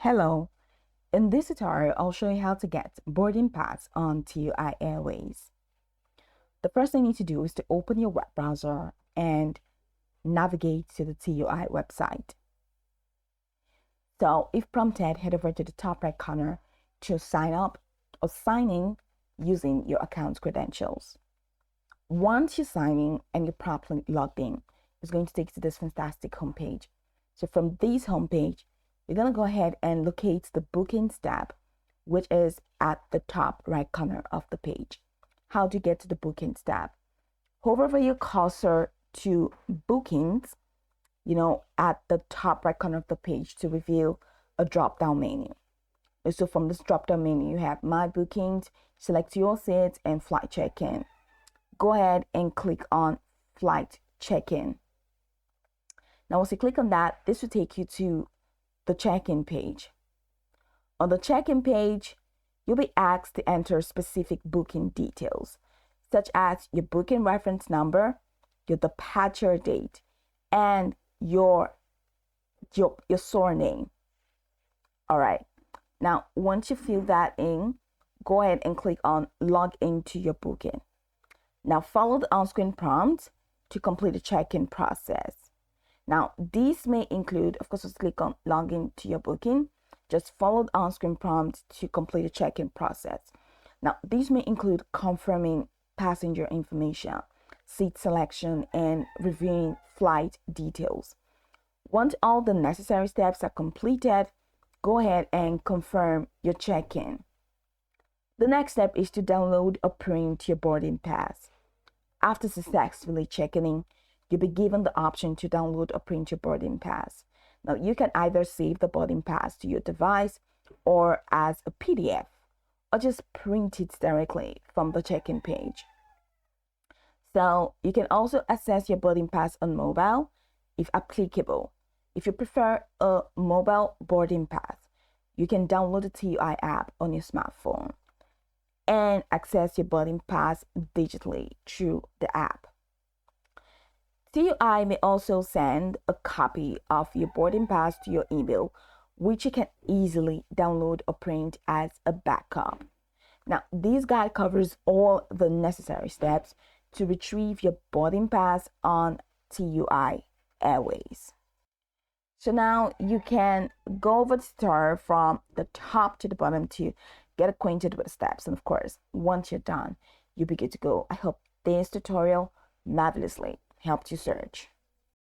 Hello, in this tutorial, I'll show you how to get boarding pass on TUI Airways. The first thing you need to do is to open your web browser and navigate to the TUI website. So if prompted, head over to the top right corner to sign up or sign in using your account credentials. Once you sign in and you're properly logged in, it's going to take you to this fantastic homepage. So from this homepage, you're going to go ahead and locate the bookings tab, which is at the top right corner of the page. How do you get to the bookings tab? Hover over your cursor to bookings, at the top right corner of the page to reveal a drop down menu. And so from this drop down menu, you have my bookings, select your seats and flight check-in. Go ahead and click on flight check-in. Now, once you click on that, this will take you to the check-in page. On the check-in page, you'll be asked to enter specific booking details, such as your booking reference number, your departure date, and your surname. All right. Now, once you fill that in, go ahead and click on log into your booking. Now, follow the on-screen prompt to complete the check-in process. Now, these may include, of course, just click on log in to your booking. Just follow the on-screen prompt to complete the check-in process. Now, these may include confirming passenger information, seat selection, and reviewing flight details. Once all the necessary steps are completed, go ahead and confirm your check-in. The next step is to download or print your boarding pass. After successfully checking in, you'll be given the option to download or print your boarding pass. Now, you can either save the boarding pass to your device or as a PDF, or just print it directly from the check-in page. So you can also access your boarding pass on mobile if applicable. If you prefer a mobile boarding pass, you can download the TUI app on your smartphone and access your boarding pass digitally through the app. TUI may also send a copy of your boarding pass to your email, which you can easily download or print as a backup. Now, this guide covers all the necessary steps to retrieve your boarding pass on TUI Airways. So now you can go over the tutorial from the top to the bottom to get acquainted with the steps. And of course, once you're done, you'll be good to go. I hope this tutorial marvelously helped you search.